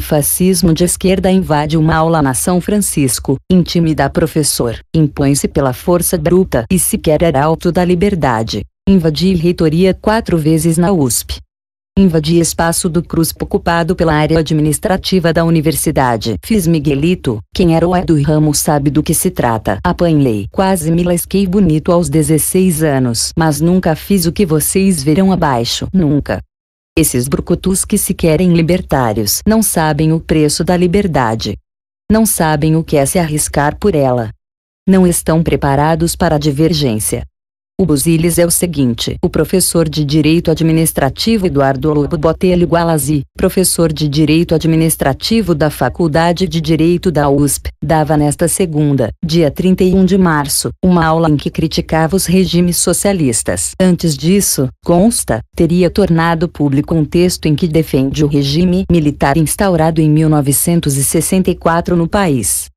fascismo de esquerda invade uma aula na São Francisco, intimida professor, impõe-se pela força bruta e sequer era alto da liberdade. Invadi reitoria 4 vezes na USP. Invadi espaço do CRUSP ocupado pela área administrativa da universidade. Fiz Miguelito, quem era o do ramo sabe do que se trata. Apanhei. Quase me lasquei bonito aos 16 anos. Mas nunca fiz o que vocês verão abaixo. Nunca. Esses brucutus que se querem libertários não sabem o preço da liberdade. Não sabem o que é se arriscar por ela. Não estão preparados para a divergência. O busilis é o seguinte: o professor de Direito Administrativo Eduardo Lobo Botelho Gualazzi, professor de Direito Administrativo da Faculdade de Direito da USP, dava nesta segunda, dia 31 de março, uma aula em que criticava os regimes socialistas. Antes disso, consta, teria tornado público um texto em que defende o regime militar instaurado em 1964 no país.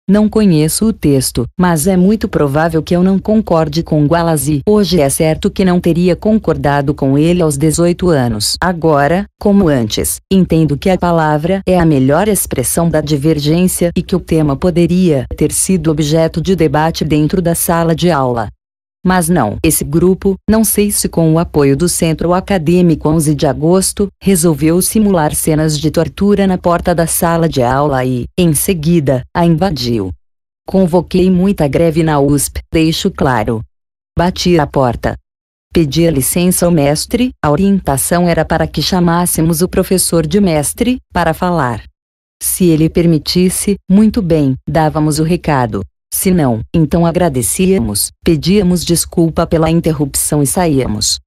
Não conheço o texto, mas é muito provável que eu não concorde com Gualazzi. Hoje é certo que não teria concordado com ele aos 18 anos. Agora, como antes, entendo que a palavra é a melhor expressão da divergência e que o tema poderia ter sido objeto de debate dentro da sala de aula. Mas não. Esse grupo, não sei se com o apoio do Centro Acadêmico 11 de Agosto, resolveu simular cenas de tortura na porta da sala de aula e, em seguida, a invadiu. Convoquei muita greve na USP, deixo claro. Bati a porta. Pedi a licença ao mestre, a orientação era para que chamássemos o professor de mestre, para falar. Se ele permitisse, muito bem, dávamos o recado. Se não, então agradecíamos, pedíamos desculpa pela interrupção e saíamos.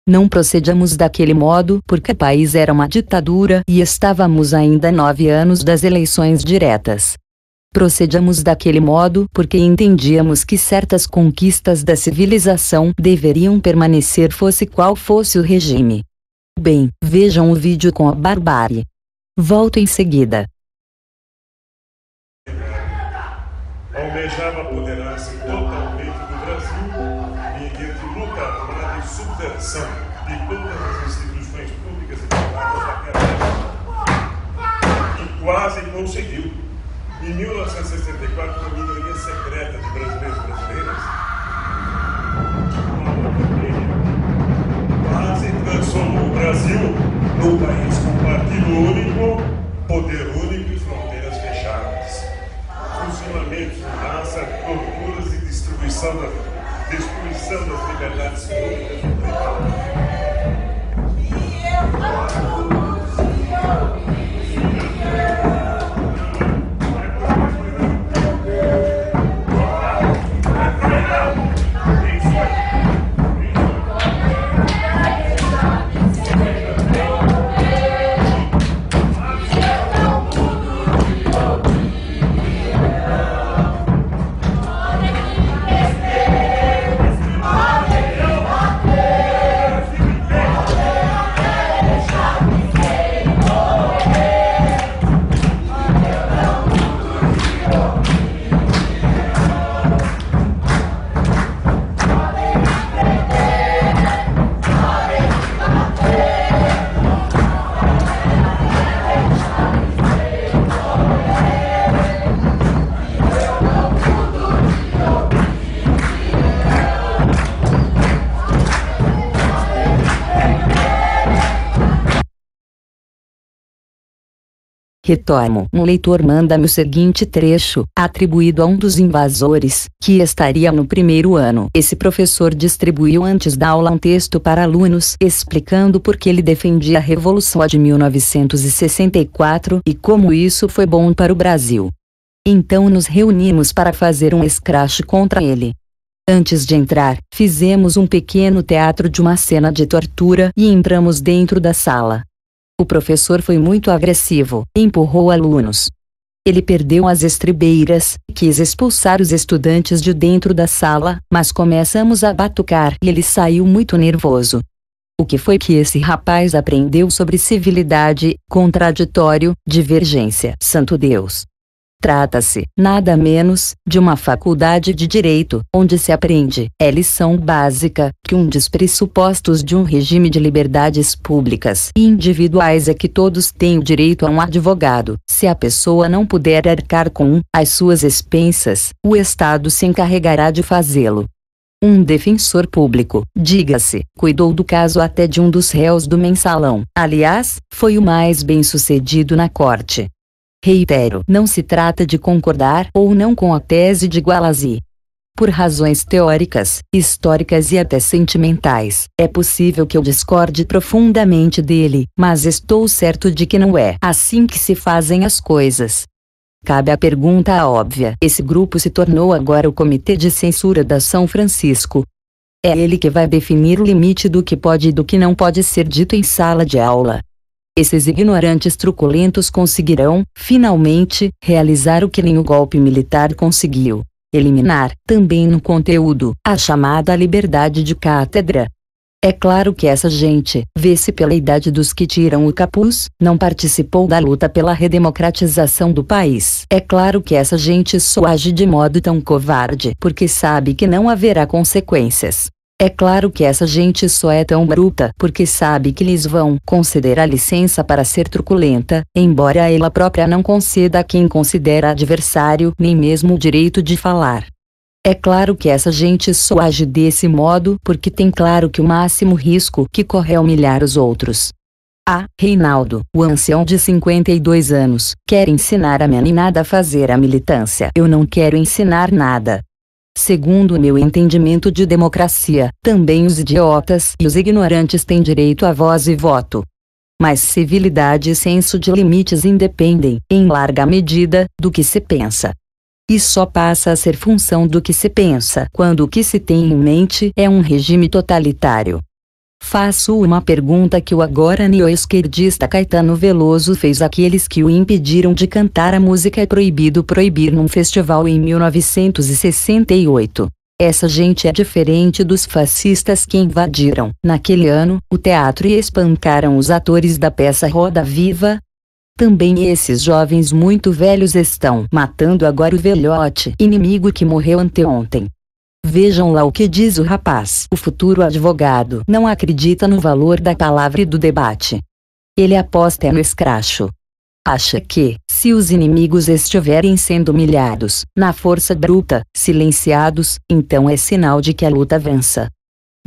Não procedíamos daquele modo porque o país era uma ditadura e estávamos ainda a 9 anos das eleições diretas. Procedíamos daquele modo porque entendíamos que certas conquistas da civilização deveriam permanecer fosse qual fosse o regime. Bem, vejam o vídeo com a barbárie. Volto em seguida. Almejava apoderar-se totalmente do Brasil, mediante luta armada e subversão de todas as instituições públicas e privadas daquela época. E quase conseguiu. Em 1964, uma minoria secreta de brasileiros e brasileiras, quase transformou o Brasil num país com partido único, poder único e fronteiras fechadas. Funcionamentos de massa, torturas e destruição das liberdades públicas. Retomo. Um leitor manda-me o seguinte trecho, atribuído a um dos invasores, que estaria no primeiro ano. Esse professor distribuiu antes da aula um texto para alunos explicando por que ele defendia a Revolução de 1964 e como isso foi bom para o Brasil. Então nos reunimos para fazer um escrache contra ele. Antes de entrar, fizemos um pequeno teatro de uma cena de tortura e entramos dentro da sala. O professor foi muito agressivo, empurrou alunos. Ele perdeu as estribeiras, quis expulsar os estudantes de dentro da sala, mas começamos a batucar e ele saiu muito nervoso. O que foi que esse rapaz aprendeu sobre civilidade, contraditório, divergência? Santo Deus! Trata-se, nada menos, de uma faculdade de direito, onde se aprende, é lição básica, que um dos pressupostos de um regime de liberdades públicas e individuais é que todos têm o direito a um advogado. Se a pessoa não puder arcar com as suas expensas, o Estado se encarregará de fazê-lo. Um defensor público, diga-se, cuidou do caso até de um dos réus do mensalão. Aliás, foi o mais bem-sucedido na corte. Reitero, não se trata de concordar ou não com a tese de Guattari. Por razões teóricas, históricas e até sentimentais, é possível que eu discorde profundamente dele, mas estou certo de que não é assim que se fazem as coisas. Cabe a pergunta óbvia: esse grupo se tornou agora o Comitê de Censura da São Francisco. É ele que vai definir o limite do que pode e do que não pode ser dito em sala de aula. Esses ignorantes truculentos conseguirão, finalmente, realizar o que nem o golpe militar conseguiu: eliminar, também no conteúdo, a chamada liberdade de cátedra. É claro que essa gente, vê-se pela idade dos que tiram o capuz, não participou da luta pela redemocratização do país. É claro que essa gente só age de modo tão covarde porque sabe que não haverá consequências. É claro que essa gente só é tão bruta porque sabe que lhes vão conceder a licença para ser truculenta, embora ela própria não conceda a quem considera adversário nem mesmo o direito de falar. É claro que essa gente só age desse modo porque tem claro que o máximo risco que corre é humilhar os outros. Reinaldo, o ancião de 52 anos, quer ensinar a meninada a fazer a militância. Eu não quero ensinar nada. Segundo o meu entendimento de democracia, também os idiotas e os ignorantes têm direito a voz e voto. Mas civilidade e senso de limites independem, em larga medida, do que se pensa. E só passa a ser função do que se pensa quando o que se tem em mente é um regime totalitário. Faço uma pergunta que o agora neo-esquerdista Caetano Veloso fez àqueles que o impediram de cantar a música É Proibido Proibir num festival em 1968. Essa gente é diferente dos fascistas que invadiram, naquele ano, o teatro e espancaram os atores da peça Roda Viva. Também esses jovens muito velhos estão matando agora o velhote inimigo que morreu anteontem. Vejam lá o que diz o rapaz. O futuro advogado não acredita no valor da palavra e do debate. Ele aposta no escracho. Acha que, se os inimigos estiverem sendo humilhados, na força bruta, silenciados, então é sinal de que a luta avança.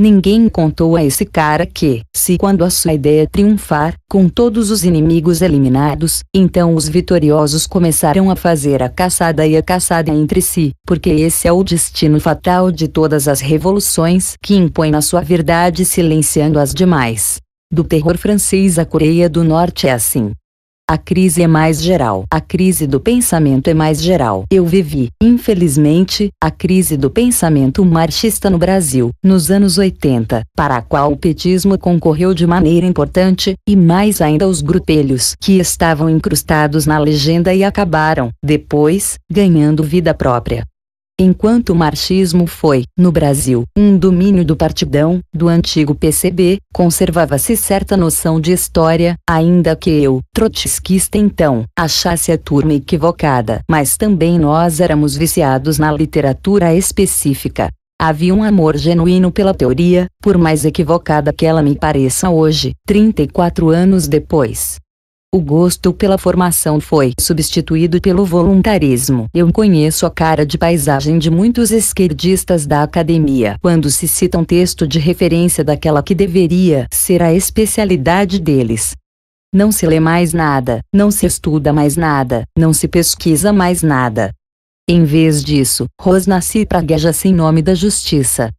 Ninguém contou a esse cara que, se quando a sua ideia triunfar, com todos os inimigos eliminados, então os vitoriosos começaram a fazer a caçada e a caçada entre si, porque esse é o destino fatal de todas as revoluções que impõem a sua verdade silenciando as demais. Do terror francês à Coreia do Norte é assim. A crise é mais geral. A crise do pensamento é mais geral. Eu vivi, infelizmente, a crise do pensamento marxista no Brasil, nos anos 80, para a qual o petismo concorreu de maneira importante, e mais ainda os grupelhos que estavam incrustados na legenda e acabaram, depois, ganhando vida própria. Enquanto o marxismo foi, no Brasil, um domínio do partidão, do antigo PCB, conservava-se certa noção de história, ainda que eu, trotskista então, achasse a turma equivocada. Mas também nós éramos viciados na literatura específica. Havia um amor genuíno pela teoria, por mais equivocada que ela me pareça hoje, 34 anos depois. O gosto pela formação foi substituído pelo voluntarismo. Eu conheço a cara de paisagem de muitos esquerdistas da academia quando se cita um texto de referência daquela que deveria ser a especialidade deles. Não se lê mais nada, não se estuda mais nada, não se pesquisa mais nada. Em vez disso, rosna-se e pragueja-se em nome da justiça.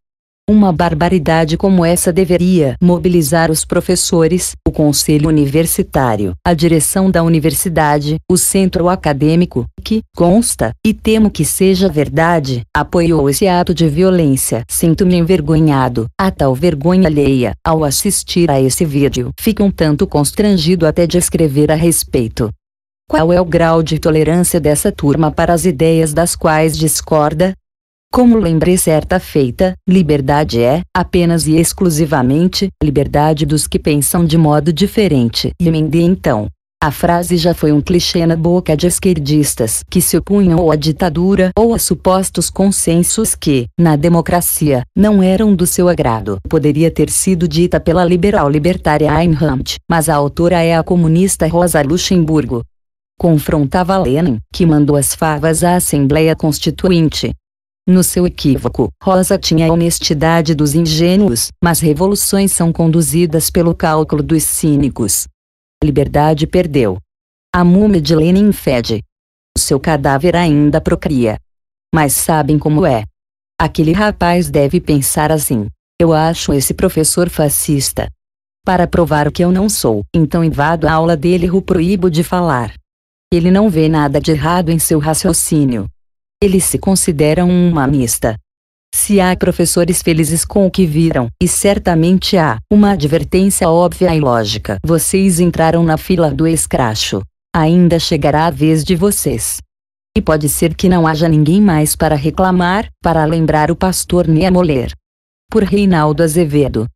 Uma barbaridade como essa deveria mobilizar os professores, o conselho universitário, a direção da universidade, o centro acadêmico, que, consta, e temo que seja verdade, apoiou esse ato de violência. Sinto-me envergonhado, a tal vergonha alheia, ao assistir a esse vídeo. Fico um tanto constrangido até de escrever a respeito. Qual é o grau de tolerância dessa turma para as ideias das quais discorda? Como lembrei certa feita, liberdade é, apenas e exclusivamente, liberdade dos que pensam de modo diferente. E emendei então. A frase já foi um clichê na boca de esquerdistas que se opunham ou à ditadura ou a supostos consensos que, na democracia, não eram do seu agrado. Poderia ter sido dita pela liberal libertária Ayn Rand, mas a autora é a comunista Rosa Luxemburgo. Confrontava Lenin, que mandou as favas à Assembleia Constituinte. No seu equívoco, Rosa tinha a honestidade dos ingênuos, mas revoluções são conduzidas pelo cálculo dos cínicos. A liberdade perdeu. A múmia de Lenin fede. O seu cadáver ainda procria. Mas sabem como é. Aquele rapaz deve pensar assim: eu acho esse professor fascista. Para provar o que eu não sou, então invado a aula dele e o proíbo de falar. Ele não vê nada de errado em seu raciocínio. Ele se considera um humanista. Se há professores felizes com o que viram, e certamente há, uma advertência óbvia e lógica: vocês entraram na fila do escracho. Ainda chegará a vez de vocês. E pode ser que não haja ninguém mais para reclamar, para lembrar o pastor nem a moler. Por Reinaldo Azevedo.